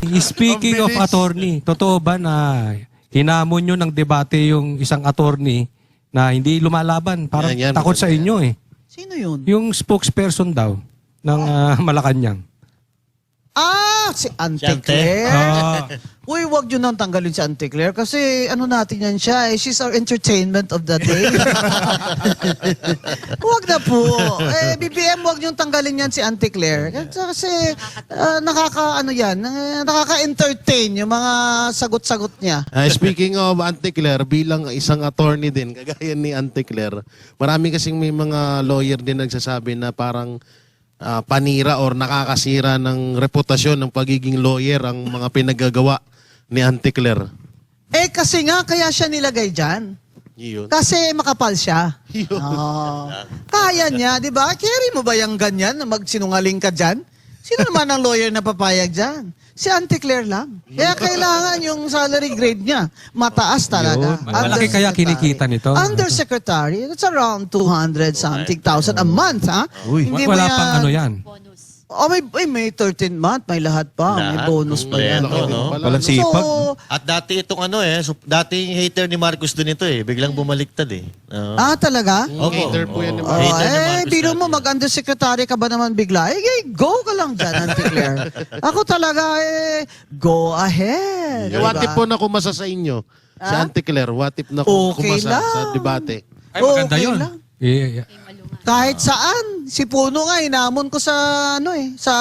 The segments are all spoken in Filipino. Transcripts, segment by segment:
Speaking of attorney, totoo ba na hinamon nyo ng debate yung isang attorney na hindi lumalaban? Parang Yan, takot sa inyo eh. Sino yun? Yung spokesperson daw ng Malacanang. Si Anteclair. Ah. Uy, wag yun nang tanggalin si Anteclair kasi ano natin yan siya she's our entertainment of the day. Wag na po. BBM, wag yung tanggalin yan si Anteclair. Kasi nakaka-entertain yung mga sagot-sagot niya. Speaking of Anteclair, bilang isang attorney din, kagaya ni Anteclair, marami kasing may mga lawyer din nagsasabi na parang panira or nakakasira ng reputasyon ng pagiging lawyer ang mga pinagagawa ni Anteclair. Kasi nga, kaya siya nilagay dyan. Yun. Kasi makapal siya. Yun. Kaya niya, di ba? Carry mo ba yung ganyan na magsinungaling ka dyan? Sino naman ang lawyer na papayag dyan? Si Anteclair lang. Kaya kailangan yung salary grade niya mataas talaga. Yun. Malaki kaya kinikita nito. Undersecretary, that's around 200 something thousand a month, ha? Uy, Hindi mo wala yan- pang ano yan. may 13 month, may lahat pa. May Lahat. bonus pa yan. Kompleto, no? Walang sipag. So, At dati itong dating hater ni Marcos din ito eh. Biglang bumaliktad eh. talaga? Hater po yan ni Oh, Hater ni Marcos biro mo, dati. mag-undersecretary ka ba naman bigla? Go ka lang dyan, Anteclair. Ako talaga, go ahead. What Diba? if po na kumasa sa inyo? Si Anteclair, what if na Okay kumasa lang. sa debate? Ay, maganda Okay yun. lang. Yeah. Kahit saan. Si Puno nga, hinamon ko sa, sa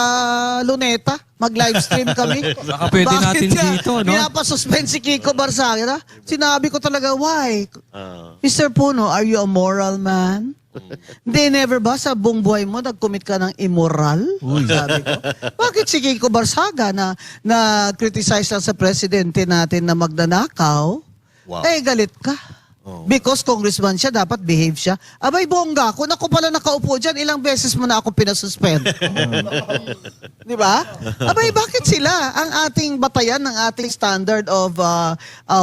Luneta. Mag-livestream kami. Baka pwede natin dito, no? Pinapasuspend si Kiko Barsagira. Sinabi ko talaga, why? Ah. Mr. Puno, are you a moral man? Hindi, never ba sa buong buhay mo nag-commit ka ng immoral? Sabi ko. Bakit si Kiko Barsaga na criticize lang sa presidente natin na magnanakaw? Wow. Galit ka. Because congressman siya, dapat behave siya. Abay, bongga, kung ako pala nakaupo dyan, ilang beses mo na ako pinasuspend. Di ba? Abay, bakit sila ang ating batayan ng ating standard of,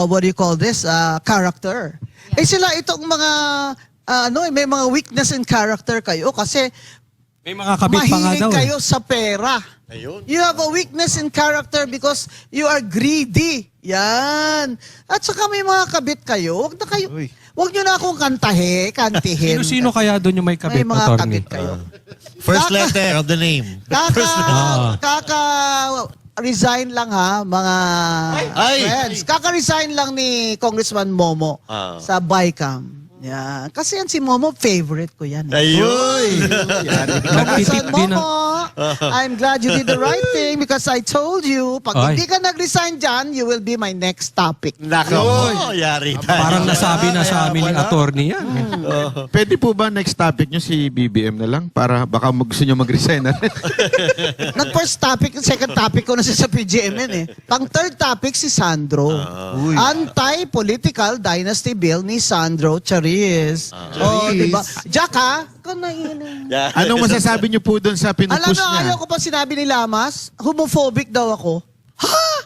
what do you call this, character? Sila itong mga, may mga weakness in character kayo kasi May mga kabit pa nga mahilig daw. kayo sa pera. Ayun. You have a weakness in character because you are greedy. Yan. At saka may mga kabit kayo. Wag nyo na akong kantihin. Sino-sino kaya doon yung may kabit, May mga attorney? kabit kayo. First letter of the name. Kaka-resign lang ha, mga Ay! friends. Kaka-resign lang ni Congressman Momo sa BICAM. Yeah. Kasi yan si Momo, favorite ko yan. Ayun. Nagtitik din Momo, ang... I'm glad you did the right thing because I told you, pag Ay. hindi ka nag-resign dyan, you will be my next topic. Nako. Yari tayo. Parang nasabi na sa amin ng attorney yan. Pwede po ba next topic nyo si BBM na lang? Para baka gusto nyo mag-resign na rin. Nag-first topic, second topic ko na siya sa PGMN eh. Pang third topic si Sandro. Anti-political dynasty bill ni Sandro Charis. Diba? Jack ha? Anong masasabi nyo po doon sa Alam pinupush mo, niya? ayaw ko pa sinabi ni Lamas, homophobic daw ako. Ha?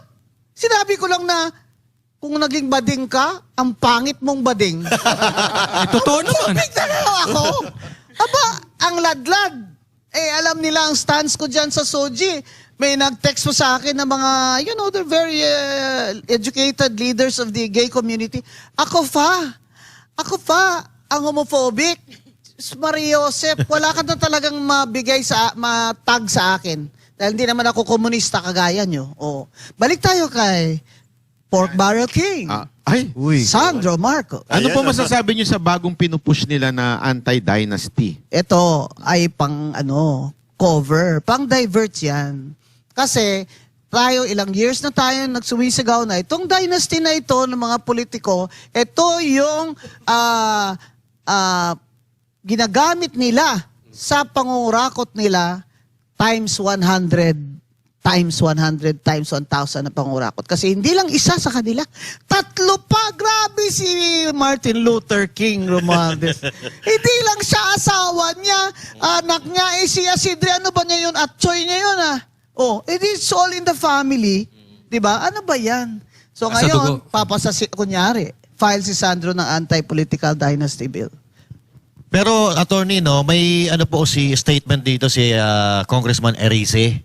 Sinabi ko lang na, kung naging bading ka, ang pangit mong bading. Totoo naman. Homophobic na daw ako. Aba, ang ladlad. Alam nila ang stance ko dyan sa Soji. May nag-text po sa akin na mga, they're very educated leaders of the gay community. Ako pa, ang homophobic. Maria Joseph, wala ka na talagang matag sa akin. Dahil hindi naman ako komunista kagaya nyo. Balik tayo kay Pork Barrel King. Sandro Marcos. Ano po masasabi nyo sa bagong pinupush nila na anti-dynasty? Ito ay pang cover, pang divert yan. Kasi tayo, ilang years na tayo nagsuwisigaw na itong dynasty na ito ng mga politiko, ito yung ginagamit nila sa pangungurakot nila times 100, times 100, times 1,000 na pangurakot. Kasi hindi lang isa sa kanila, tatlo pa. Grabe si Martin Luther King Romualdez. Hindi lang siya asawa niya, anak niya, si Isidre, ano ba niya yun? Atchoy niya yun it is all in the family. Diba? Ano ba yan? So ngayon, kunyari, file si Sandro ng anti-political dynasty bill. Pero attorney, may statement dito si Congressman Erice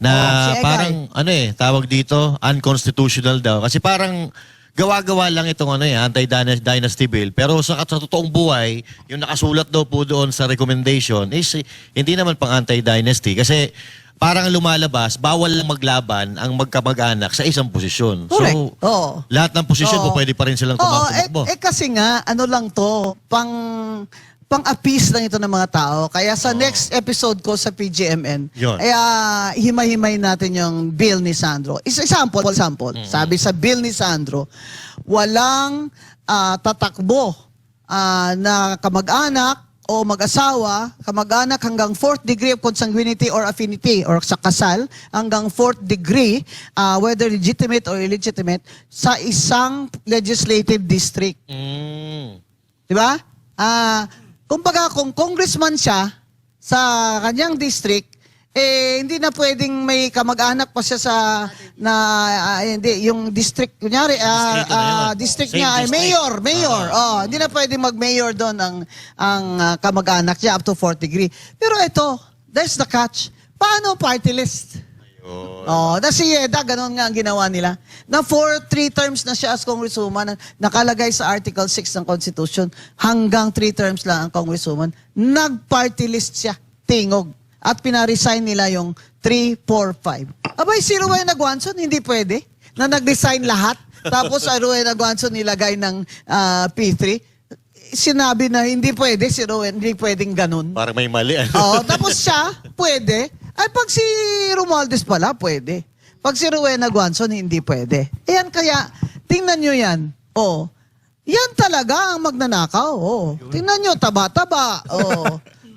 na si Egay. parang tawag dito unconstitutional daw kasi parang gawa-gawa lang itong anti-dynasty bill pero sa totoong buhay yung nakasulat daw po doon sa recommendation is hindi naman pang anti-dynasty kasi parang lumalabas bawal lang maglaban ang magkamag-anak sa isang posisyon. Correct. So Oo. lahat ng posisyon Oo. po pwede pa rin silang Oo, tumakbo. kasi nga, ano lang to, pang-appease lang ito ng mga tao. Kaya sa next episode ko sa PGMN, Yun. himay-himay natin yung bill ni Sandro. Example. Sabi sa bill ni Sandro, walang tatakbo na kamag-anak o mag-asawa, kamag-anak hanggang 4th degree of consanguinity or affinity or sa kasal, hanggang 4th degree, whether legitimate or illegitimate, sa isang legislative district. Di ba? Kumbaga, kung congressman siya sa kanyang district, hindi na pwedeng may kamag-anak pa siya hindi, yung district, kunyari, Distrito na yun. district Same niya ay district. mayor. Hindi na pwedeng mag-mayor doon ang kamag-anak niya up to 4th degree. Pero ito, there's the catch. Paano party list? Si Yeda, ganun nga ang ginawa nila. Na 3 terms na siya as congresswoman, nakalagay sa Article 6 ng Constitution, hanggang 3 terms lang ang congresswoman, nag-party list siya, tingog. At pinaresign nila yung 3, 4, 5. Abay, si Rowena Guanzon, hindi pwede. Na nag-resign lahat. Tapos si Rowena Guanzon nilagay ng P3. Sinabi na hindi pwede, si Rowena, hindi pwedeng ganun. Parang may mali. Tapos siya, pwede. Ay, pag si Romualdez pala, pwede. Pag si Rowena Guanzon, hindi pwede. Ayan, kaya, tingnan nyo yan. Yan talaga ang magnanakaw. Tingnan nyo, taba-taba.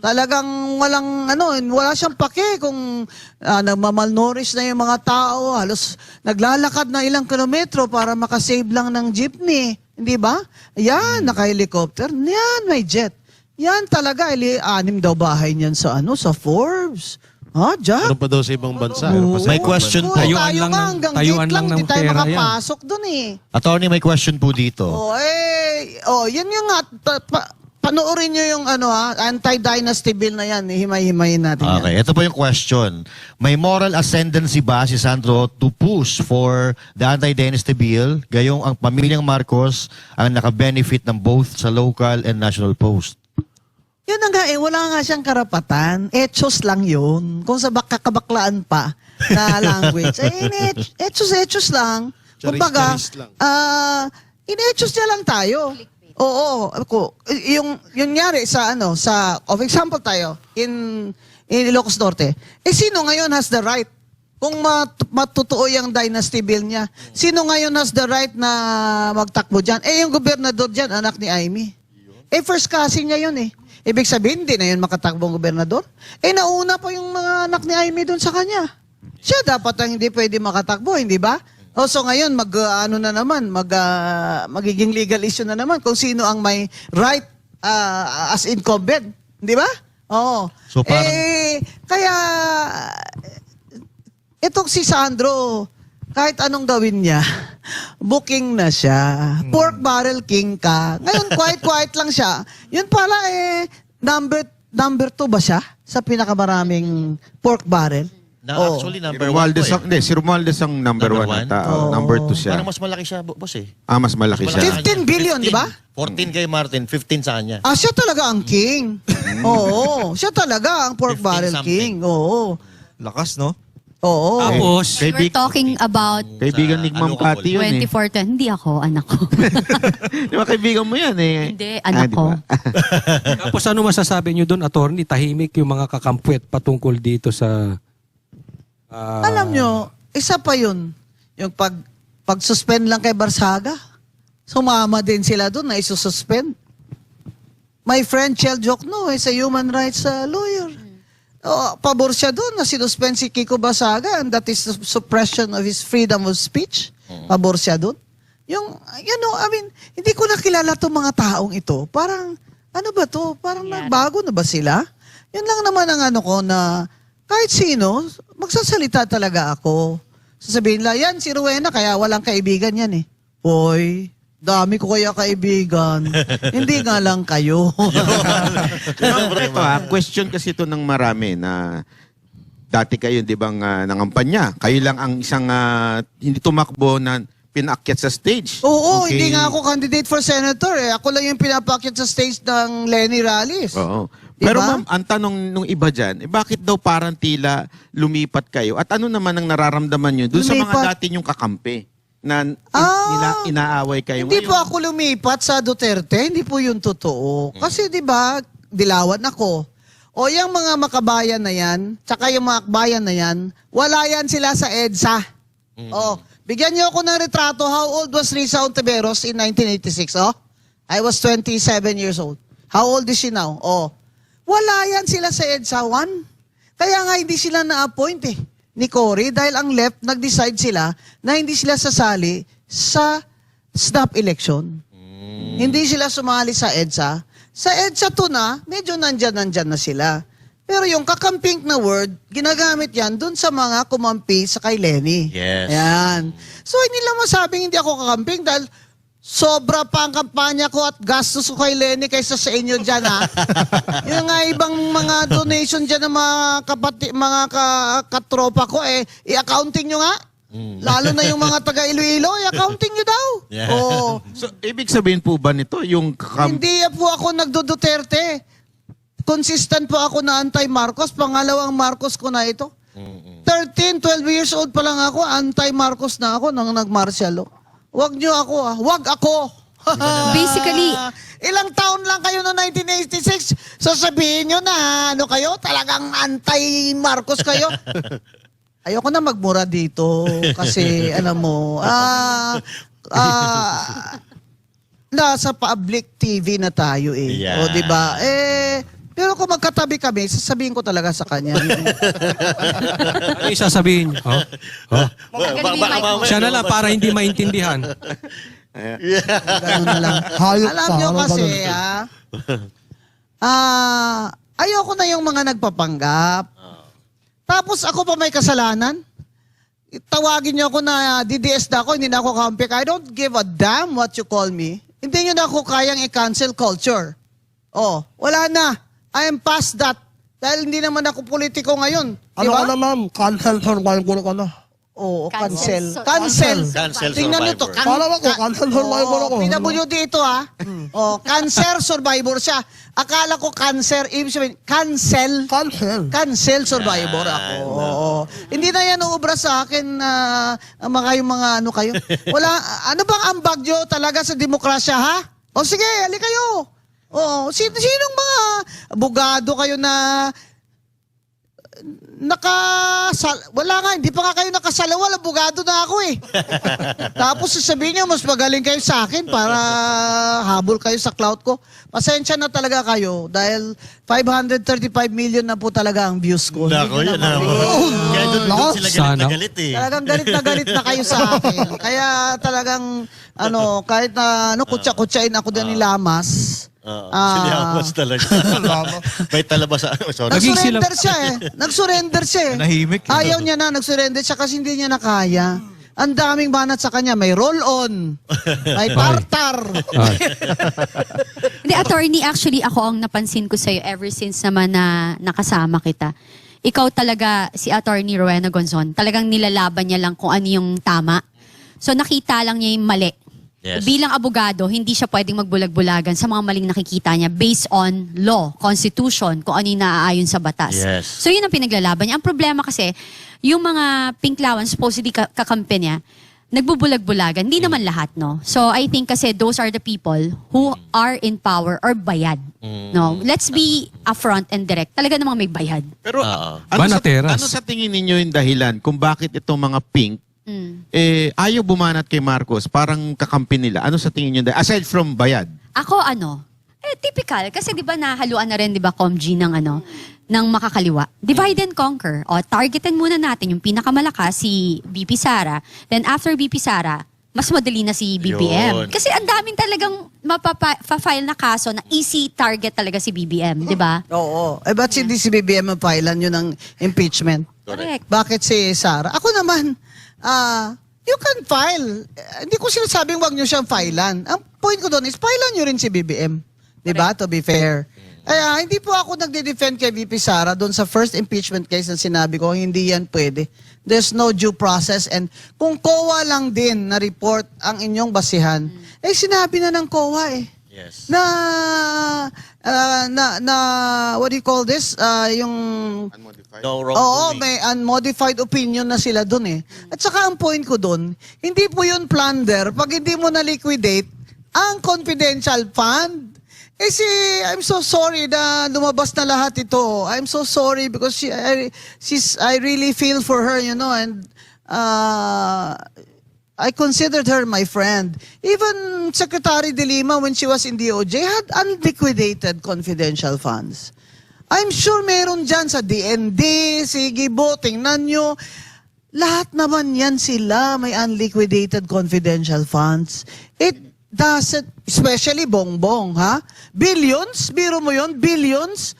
Talagang wala siyang pake kung nagmamalnourished na yung mga tao. Halos naglalakad na ilang kilometro para makasave lang ng jeepney. Hindi ba? Yan, naka-helicopter. Yan, may jet. Yan talaga, 6 daw bahay niyan sa Forbes. Jack? Ano pa daw sa ibang bansa? May question po. Tayuan Tayo lang nga, ng- hanggang tayuan gate lang, lang ng di tayo pera yan. makapasok dun Attorney, may question po dito. Yan yung nga, panoorin nyo yung anti-dynasty bill na yan, himay-himayin natin yan. Okay, ito po yung question. May moral ascendancy ba si Sandro to push for the anti-dynasty bill gayong ang pamilyang Marcos ang naka-benefit ng both sa local and national post? Yun na nga wala nga siyang karapatan. Etos lang yun. Kung sa kakabaklaan pa na language. Etos lang. Kumbaga, Charis lang. in-etos niya lang tayo. Oo. Yung nyari sa of example tayo, in Ilocos Norte, sino ngayon has the right? Kung matutuo yung dynasty bill niya, sino ngayon has the right na magtakbo dyan? Yung gobernador dyan, anak ni Amy. First cousin niya yun Ibig sabihin, hindi na yun makatakbong gobernador. Nauna pa yung mga anak ni Amy doon sa kanya. Siya dapat ang hindi pwede makatakbo, hindi ba? So ngayon, magiging legal issue na naman kung sino ang may right as incumbent. Di ba? Oo. So parang- Kaya, itong si Sandro, kahit anong gawin niya, booking na siya. Pork barrel king ka. Ngayon, quiet lang siya. Yun pala number 2 ba siya sa pinakamaraming pork barrel? Actually, number 1 po Si Romualdez ang number Number 1 one? na tao. Number 2 siya. Parang mas malaki siya, boss Mas malaki Mas siya. malaki. 15 billion, di ba? 14 kay Martin, 15 sa kanya. Siya talaga ang king. Oo. Siya talaga ang pork 15 barrel something. king. Oo. Lakas, no? Oo. Tapos, We're talking about Kaibigan ni Ma'am Ano ka Patty yun 24 Hindi ako, anak ko. Di ba kaibigan mo yan Hindi, anak di ko. ba? tapos ano masasabi nyo doon, attorney? Tahimik yung mga kakampwet patungkol dito sa... Alam nyo, isa pa yun. Yung pag-suspend lang kay Barsaga. Sumama din sila doon na isususpend. My friend Chel Jokno is a human rights lawyer. Pabor siya doon na sinuspend si Kiko Barsaga and that is the suppression of his freedom of speech. Pabor siya doon. Hindi ko nakilala itong mga taong ito. Parang, ano ba to? Parang nagbago na ba sila? Yun lang naman ang ko na kahit sino, magsasalita talaga ako. Sasabihin lang, yan si Rowena, kaya walang kaibigan yan Hoy, dami ko kaya kaibigan. Hindi nga lang kayo. Ito question kasi ito ng marami na dati kayo, di bang nangampanya? Kayo lang ang isang hindi tumakbo na pinaakyat sa stage. Oo, Okay. hindi nga ako candidate for senator eh. Ako lang yung pinapakyat sa stage ng Lenny Rallies. Oo. Diba? Pero ma'am, ang tanong nung iba dyan, bakit daw parang tila lumipat kayo? At ano naman ang nararamdaman nyo doon sa mga Lumipat? dati nyong kakampi na nila Ah, inaaway kayo Hindi ngayon? po ako lumipat sa Duterte, hindi po yun totoo. Kasi 'di ba, dilawan ako. O yung mga makabayan na yan, tsaka yung mga akbayan na yan, wala yan sila sa EDSA. O, bigyan niyo ako ng retrato. How old was Risa Ontiveros in 1986? Oh, I was 27 years old. How old is she now? Oh, wala yan sila sa EDSA 1. Kaya nga hindi sila na-appoint eh ni Cory dahil ang left nag-decide sila na hindi sila sasali sa snap election. Hindi sila sumali sa EDSA. Sa EDSA 2 na, medyo nandyan na sila. Pero yung kakamping na word, ginagamit yan dun sa mga kumampi sa kay Lenny. Yes. Ayan. So hindi lang masabing hindi ako kakamping dahil sobra pa ang kampanya ko at gastos ko kay Lenny kaysa sa inyo dyan, ha? Yung nga ibang mga donation dyan ng mga katropa ko, i-accounting nyo nga. Lalo na yung mga taga Iloilo, i-accounting nyo daw. Yeah. Oo. So, ibig sabihin po ba nito, yung Hindi po ako nagdo-Duterte. Consistent po ako na anti-Marcos. Pangalawang Marcos ko na ito. 13, 12 years old pa lang ako, anti-Marcos na ako nang nag-martial law. Huwag nyo ako, ha? Huwag ako! Basically, Ilang taon lang kayo noong 1986, sasabihin nyo na ano kayo, talagang anti-Marcos kayo. Ayoko na magmura dito kasi alam mo, nasa public TV na tayo eh. Yeah. O di ba? Pero kung magkatabi kami, sasabihin ko talaga sa kanya. Ano yung sasabihin? Oh? Oh? Magaling yung mic mo. Siya na lang para hindi maintindihan. Ganun na lang. Alam nyo kasi, ayoko na yung mga nagpapanggap. Tapos ako pa may kasalanan. Tawagin niyo ako na DDS na ako, hindi na ako kampik. I don't give a damn what you call me. Hindi niyo na ako kayang i-cancel culture. Oh, wala na. I am past that. Dahil hindi naman ako politiko ngayon. Di Ano ka ba? na ma'am? Cancel survivor ka na. Oo, Cancel. cancel. Cancel Tingnan niyo to. survivor. Parang ako, cancel survivor ako. PWD ito ha. Oh, cancer survivor siya. Akala ko cancer, ibig sabihin, cancel. Cancel survivor ako. Oo. Hindi na yan uubra sa akin na yung mga ano kayo. Wala, ano bang ambag nyo talaga sa demokrasya ha? O sige, ali kayo. Oo, sinong mga abogado kayo na wala nga, hindi pa nga kayo nakasalawal, abogado na ako eh. Tapos sasabihin niyo, mas magaling kayo sa akin para habol kayo sa clout ko. Pasensya na talaga kayo dahil 535 million na po talaga ang views ko. Nako, Hindi yan na na. ako- Kaya doon sila galit Sana. na galit eh. Talagang galit na kayo sa akin. Kaya talagang, kahit na, kutsa-kutsain ako din ni Lamas. Sinihamas talaga. May talabas. Sorry. Nag-surrender siya eh. Nag-surrender siya eh. Nahimik. Ayaw niya na, nag-surrender siya kasi hindi niya na kaya. Ang daming banat sa kanya. May roll-on. May tartar. Hindi, attorney, actually, ako ang napansin ko sa'yo ever since naman na nakasama kita. Ikaw talaga, si attorney Rowena Gonzon, talagang nilalaban niya lang kung ano yung tama. So nakita lang niya yung mali. Yes. Bilang abogado, hindi siya pwedeng magbulag-bulagan sa mga maling nakikita niya based on law, constitution, kung ano yung naaayon sa batas. Yes. So yun ang pinaglalaban niya. Ang problema kasi, yung mga pinklawan, supposedly kakampi niya, nagbubulag-bulagan. Hindi naman lahat, no? So I think kasi those are the people who are in power or bayad. No? Let's be upfront and direct. Talaga namang may bayad. Pero Oo. Banateras. ano sa tingin ninyo yung dahilan kung bakit itong mga pink Mm. ayaw bumanat kay Marcos, parang kakampi nila? Ano sa tingin nyo? Aside from bayad? Ako typical. Kasi di ba nahaluan na rin, di ba, COMG ng makakaliwa. Divide and conquer. O, targetin muna natin yung pinakamalakas, si BP Sara. Then after BP Sara, mas madali na si BBM. Yun. Kasi ang daming talagang mapapa-file na kaso na easy target talaga si BBM, di ba? Oo. Ba't hindi si BBM mapailan yun ng impeachment? Correct. Bakit si Sara? Ako naman, you can file. Hindi ko sinasabing wag nyo siyang filean. Ang point ko doon is filean nyo rin si BBM. Diba? To be fair. Kaya hindi po ako nagde-defend kay VP Sara doon sa first impeachment case na sinabi ko, hindi yan pwede. There's no due process and kung COA lang din na report ang inyong basihan, eh sinabi na ng COA eh. Yes. Na what do you call this? Yung No Oo, wrongdoing. may unmodified opinion na sila dun eh. At saka ang point ko dun, hindi po yun plunder pag hindi mo na-liquidate ang confidential fund. Eh I'm so sorry na lumabas na lahat ito. I'm so sorry because I really feel for her, you know, and I considered her my friend. Even Secretary De Lima, when she was in DOJ, had unliquidated confidential funds. I'm sure meron dyan sa DND, sige bo, tingnan nyo. Lahat naman yan sila may unliquidated confidential funds. It doesn't, especially Bongbong, ha? Billions, biro mo yon, billions.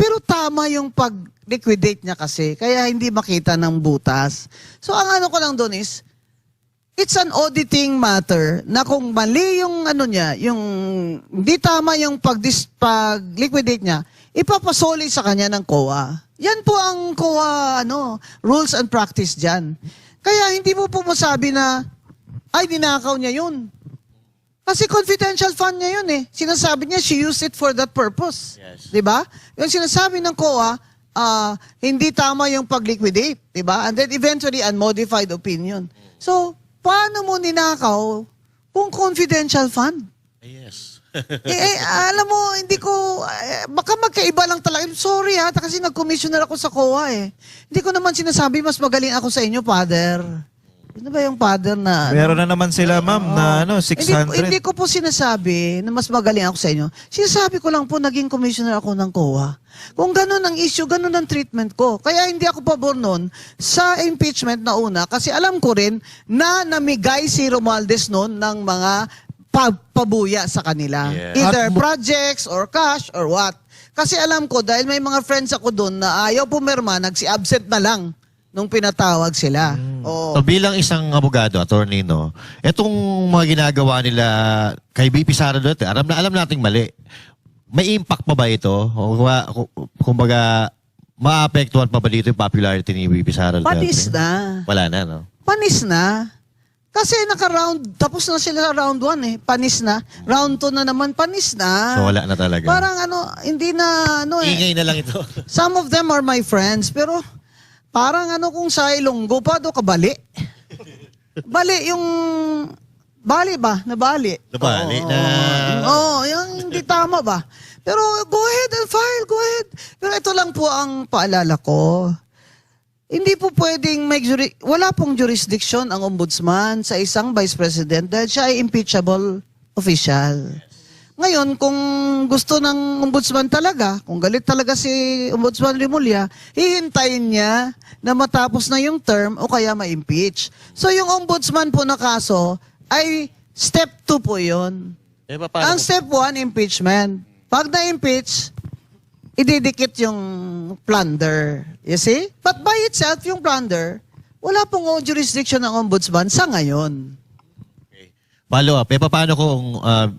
Pero tama yung pag-liquidate niya kasi, kaya hindi makita ng butas. So ang ano ko lang doon is, it's an auditing matter na kung mali yung ano niya, yung hindi tama yung pag-liquidate niya, ipapasoli sa kanya ng COA. Yan po ang COA rules and practice dyan. Kaya hindi mo po masabi na, ay, ninakaw niya yun. Kasi confidential fund niya yun eh. Sinasabi niya, she used it for that purpose. Yes. Diba? Yung sinasabi ng COA, hindi tama yung pag-liquidate. Diba? And then eventually, unmodified opinion. So, paano mo ninakaw kung confidential fund? Yes. Alam mo, hindi ko, baka magkaiba lang talaga. Sorry ha, kasi nag-commissioner ako sa COA eh. Hindi ko naman sinasabi, mas magaling ako sa inyo, Father. Ano ba yung Father na... Meron na naman sila, ma'am, na 600. Hindi ko po sinasabi na mas magaling ako sa inyo. Sinasabi ko lang po, naging commissioner ako ng COA. Kung ganun ang issue, ganun ang treatment ko. Kaya hindi ako pabor nun sa impeachment na una. Kasi alam ko rin na namigay si Romualdez nun ng mga pabuya sa kanila. Yeah. Either projects or cash or what. Kasi alam ko, dahil may mga friends ako doon na ayaw pumirma, nagsi-absent na lang nung pinatawag sila. Oo. So bilang isang abogado, attorney, no, etong mga ginagawa nila kay VP Sara dati, alam nating mali. May impact pa ba ito? O kumbaga, maapektuhan pa ba dito yung popularity ni VP Sara dati? Panis na. Wala na, no? Panis na. Kasi tapos na sila sa round 1 eh. Panis na. Round 2 na naman, panis na. So wala na talaga. Parang hindi na, Ingay na lang ito. Some of them are my friends, pero parang kung sa Ilonggo pa, kabali. Bali yung, bali ba? Nabali. Nabali na. Oo, yung hindi tama ba? Pero go ahead and file, go ahead. Pero ito lang po ang paalala ko. Hindi po pwedeng wala pong jurisdiction ang ombudsman sa isang vice president dahil siya ay impeachable official. Ngayon, kung gusto ng ombudsman talaga, kung galit talaga si Ombudsman Remulla, hihintayin niya na matapos na yung term o kaya ma-impeach. So yung ombudsman po na kaso ay step 2 po yun. Ang step 1, impeachment. Pag na-impeach, ididikit yung plunder. You see? But by itself, yung plunder, wala pong jurisdiction ng ombudsman sa ngayon. Follow up. Paano kung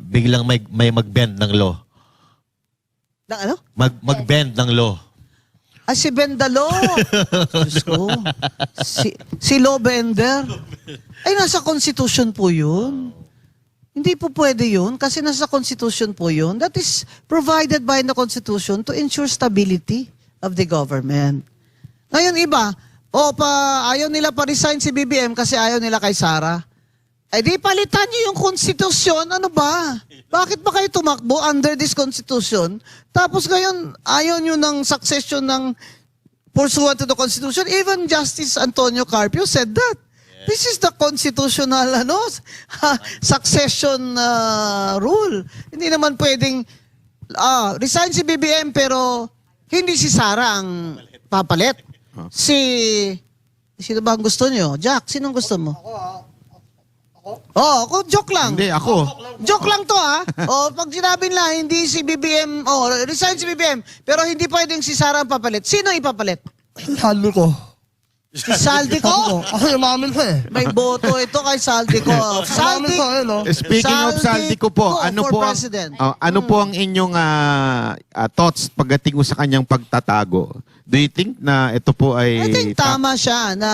biglang may mag-bend ng law? Na ano? Mag-bend ng law. Si Bendalo. Diyos ko. Si law bender. Ay, nasa constitution po yun. Hindi po pwede yun kasi nasa constitution po yun. That is provided by the constitution to ensure stability of the government. Ngayon iba, ayaw nila pa-resign si BBM kasi ayaw nila kay Sara. Eh di palitan niyo yung konstitusyon, ano ba? Bakit ba kayo tumakbo under this constitution? Tapos ngayon, ayaw niyo ng succession ng pursuant to the constitution. Even Justice Antonio Carpio said that. This is the constitutional succession rule. Hindi naman pwedeng resign si BBM pero hindi si Sara ang papalit. Sino ba ang gusto niyo? Jack, sinong gusto mo? Ako joke lang. Hindi, ako. Joke lang to pag sinabi nila hindi si BBM, resign si BBM, pero hindi pwedeng si Sara ang papalit. Sino ipapalit? Halo ko. Si Saldico? Kasi umamin siya eh. May boto ito kay Saldico. Umamin siya eh, no? Speaking of Saldico po, ano for po ang president. ano po ang inyong thoughts pagdating sa kanyang pagtatago? Do you think na ito po ay I think tama siya na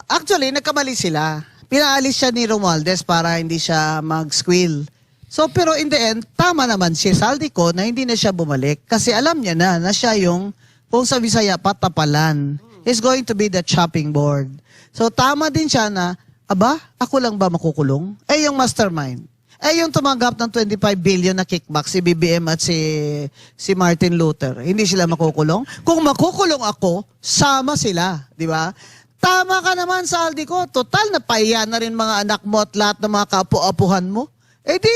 actually nagkamali sila. Pinaalis siya ni Romualdez para hindi siya mag-squill. So pero in the end, tama naman si Saldico na hindi na siya bumalik kasi alam niya na siya yung kung sa Bisaya patapalan. Is going to be the chopping board. So tama din siya na, aba, ako lang ba makukulong? Eh yung mastermind. Eh yung tumanggap ng 25 billion na kickback si BBM at si Martin Luther. Hindi sila makukulong? Kung makukulong ako, sama sila, di ba? Tama ka naman sa Saldico. Total na pahiya na rin mga anak mo at lahat ng mga kapu-apuhan mo. Eh di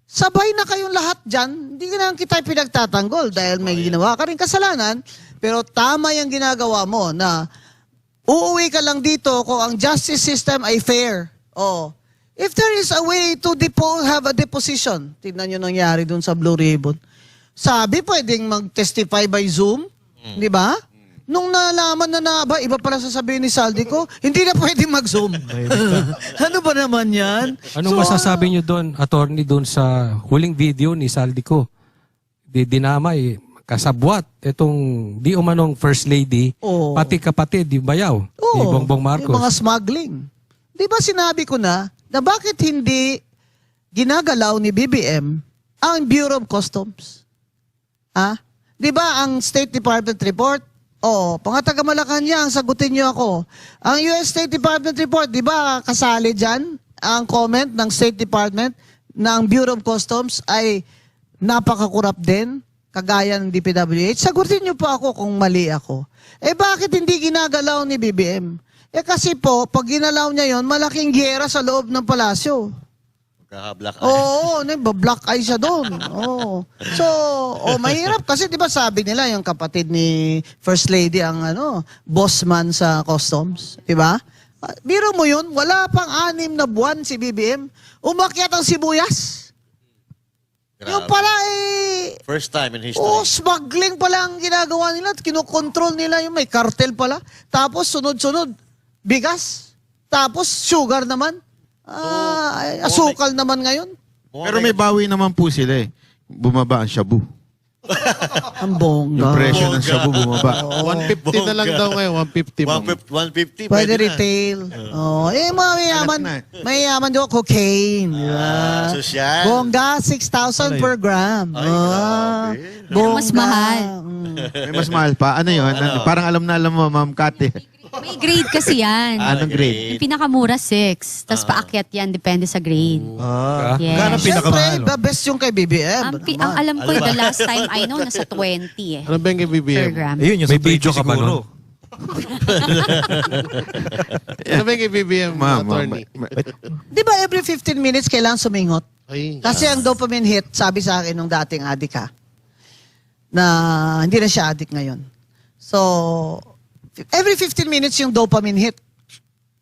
sabay na kayong lahat dyan, hindi na kita pinagtatanggol dahil may ginawa ka rin kasalanan. Pero tama yung ginagawa mo na uuwi ka lang dito kung ang justice system ay fair. Oh. If there is a way to have a deposition, tignan nyo nangyari dun sa Blue Ribbon. Sabi pwedeng mag-testify by Zoom, di ba? Nung nalaman na ba, iba pala sasabihin ni Saldico, hindi na pwedeng mag-Zoom. Ano ba naman yan? Anong masasabi niyo doon, attorney, doon sa huling video ni Saldico? Dinamay, kasabwat, itong di umanong First Lady, Oo. pati kapatid, di Bayaw, ni Bongbong Marcos. Yung mga smuggling. Di ba sinabi ko na bakit hindi ginagalaw ni BBM ang Bureau of Customs? Di ba ang State Department report? Pangataga Malacanang, sagutin niyo ako. Ang US State Department report, di ba kasali dyan ang comment ng State Department na ang Bureau of Customs ay napakakurap din, kagaya ng DPWH? Sagutin niyo po ako kung mali ako. Eh bakit hindi ginagalaw ni BBM? Eh kasi po, pag ginalaw niya yon, malaking giyera sa loob ng palasyo. Kaka-black eye. Oo, black eye siya doon. Oo. So, mahirap kasi 'di ba sabi nila yung kapatid ni First Lady ang boss man sa customs, 'di ba? Biro mo 'yun, wala pang 6 na buwan si BBM, umakyat ang sibuyas. Yung pala First time in history. smuggling pala ang ginagawa nila at kinokontrol nila yung may cartel pala. Tapos sunod-sunod, bigas. Tapos sugar naman. Asukal naman ngayon. Pero may bawi naman po sila eh. Bumaba ang shabu. Ang bongga. Yung presyo ng shabu bumaba. 150 na lang daw ngayon, 150. ma'am. 150. Pwede na. retail. Mga mayaman. Mayaman doon, cocaine. Sosyal. Bongga, 6,000 per gram. grabe. Bongga. Mas mahal. May mas mahal pa. Ano yun? Parang alam na alam mo, Ma'am Kate. May grade kasi yan. Anong grade? Yung pinakamura, 6. Tapos paakyat yan, depende sa grade. Yes. Gano'n pinakamahal? Siyempre, best yung kay BBM. Ang alam ko, the last time I know, nasa 20 eh. Ano ba yung kay Per BBM? gram. Ayun, yung May sa video ka ba siguro. nun? Ano ba yung kay BBM, attorney? Di ba every 15 minutes kailangan sumingot? Ay, Kasi ang dopamine hit, sabi sa akin nung dating adik na hindi na siya adik ngayon. So, every 15 minutes yung dopamine hit.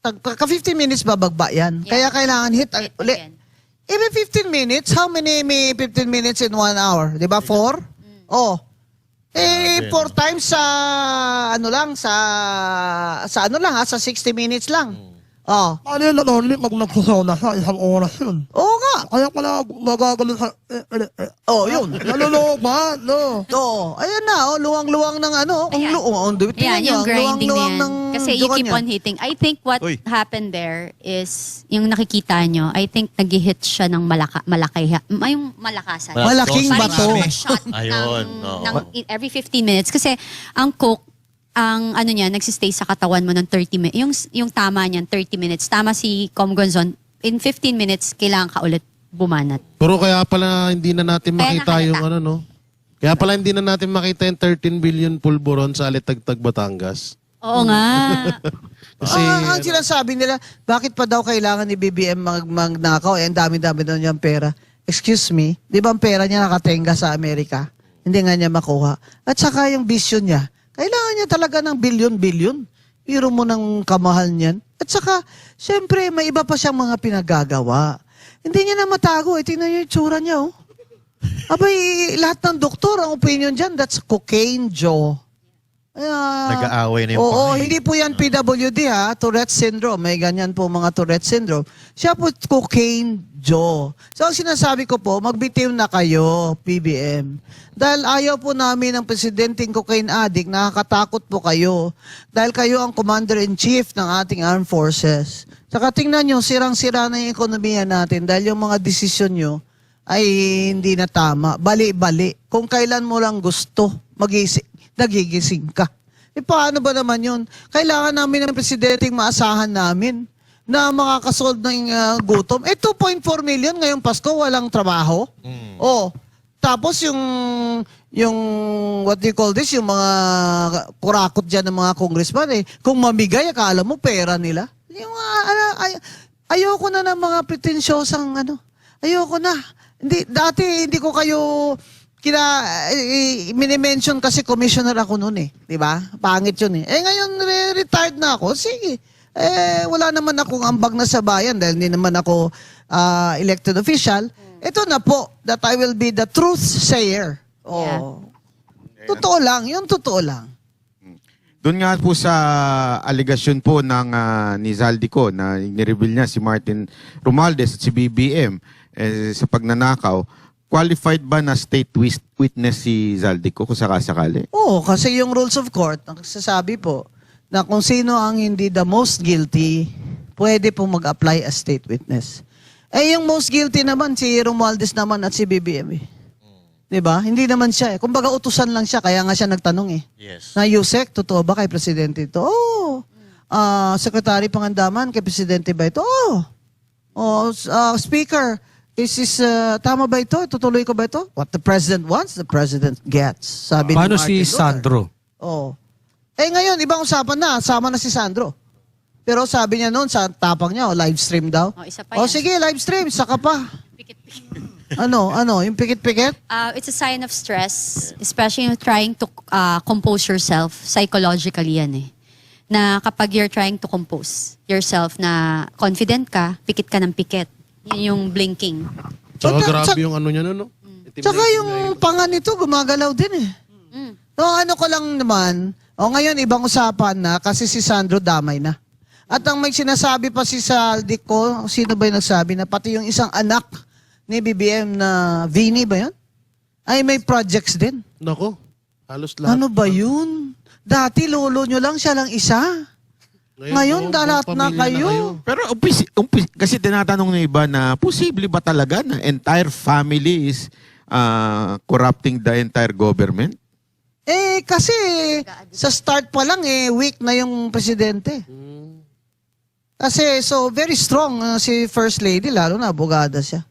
Ka 15 minutes babagba yan. Kaya kailangan hit uli. Every 15 minutes, how many may 15 minutes in 1 hour? Di ba? 4? Oh. 4 times sa sa 60 minutes lang. Oh. Ano yun, attorney, pag nagsusona sa 1 oras yun. Oo nga. Kaya pala nagagalit sa... Oh, yun. Nalulog ba? No. Oo. Ayan na, luwang-luwang ng Yan, yung grinding na yan. Kasi you keep on hit. hitting. I think what happened there is, yung nakikita nyo, I think nag-hit siya ng yung malakasan. Malaking Parang bato. yung shot Ayun, oo. every 15 minutes. Kasi ang coke, ang niya, nagsistay sa katawan mo ng 30 minutes. Yung tama niyan, 30 minutes. Tama si Com Gonzon, in 15 minutes, kailangan ka ulit bumanat. Pero kaya pala hindi na natin Kaya makita yung nakalata. Kaya pala hindi na natin makita yung 13 billion pulburon sa Alitagtag, Batangas. Oo nga. Kasi, ang sinasabi nila, bakit pa daw kailangan ni BBM magnakaw? Ang dami-dami daw niyang pera. Excuse me, di ba ang pera niya nakatenga sa Amerika? Hindi nga niya makuha. At saka yung vision niya, kailangan niya talaga ng bilyon-bilyon. Biro mo ng kamahal niyan. At saka, syempre, may iba pa siyang mga pinagagawa. Hindi niya na matago. Tingnan niyo yung tsura niya, oh. Abay, lahat ng doktor, ang opinion dyan, that's cocaine jaw. Nag-aaway na yung Oo, pangay. hindi po yan PWD ha, Tourette syndrome. May ganyan po mga Tourette syndrome. Siya po cocaine Joe. So ang sinasabi ko po, magbitiw na kayo, PBM. Dahil ayaw po namin ng presidenteng cocaine addict, nakakatakot po kayo. Dahil kayo ang commander-in-chief ng ating armed forces. Saka tingnan nyo, sirang-sira na yung ekonomiya natin dahil yung mga desisyon nyo ay hindi na tama. Bali-bali. Kung kailan mo lang gusto, nagigising ka. E paano ba naman yun? Kailangan namin ng presidenteng maasahan namin na makakasolve ng gutom. 2.4 million ngayong Pasko, walang trabaho. Oh, tapos yung what do you call this, yung mga kurakot dyan ng mga congressman kung mamigay, akala mo pera nila. Yung, ayoko na ng mga pretensyosang ayoko na. Dati hindi ko kayo minimension kasi commissioner ako noon di ba? Pangit yun ngayon retired na ako. Sige. Wala naman akong ambag na sa bayan dahil hindi naman ako elected official. Ito na po, that I will be the truth sayer. Oh. Totoo lang, yung totoo lang. Doon nga po sa aligasyon po ng ni Zaldico na nireveal niya si Martin Romualdez at si BBM sa pagnanakaw, qualified ba na state witness si Zaldico kung sakasakali? Oo, kasi yung rules of court, nagsasabi po na kung sino ang hindi the most guilty, pwede po mag-apply as state witness. Yung most guilty naman, si Romualdez naman at si BBM Diba? Hindi naman siya Kumbaga utusan lang siya, kaya nga siya nagtanong Yes. Na Yusek, totoo ba kay Presidente ito? Oo. Secretary Pangandaman, kay Presidente ba ito? Oo. Speaker, tama ba ito? Tutuloy ko ba ito? What the President wants, the President gets. Sabi ni Paano Martin si Luther. Sandro? Oo. Ngayon, ibang usapan na. Sama na si Sandro. Pero sabi niya noon, sa tapang niya, live stream daw. Isa pa yan. Sige, live stream. Saka pa. Pikit-pikit. Ano? Yung pikit-pikit? It's a sign of stress, especially in trying to compose yourself. Psychologically yan Na kapag you're trying to compose yourself na confident ka, pikit ka ng pikit. Yun yung blinking. Tsaka Tsaka- grabe yung ano niya, no? Itim Tsaka na yung panga nito, gumagalaw din No, ano ko lang naman, ngayon ibang usapan na kasi si Sandro damay na. At ang may sinasabi pa si Zaldico, sino ba yung nagsabi na pati yung isang anak ni BBM na Vinny ba yun? Ay may projects din. Nako, halos lahat. Ano ba yun? Dati lolo nyo lang, siya lang isa. Ngayon, buong lahat na pamilya kayo. Pero kasi tinatanong ng iba na posible ba talaga na entire family is corrupting the entire government? Kasi sa start pa lang weak na yung presidente. Kasi so very strong si First Lady, lalo na abogada siya.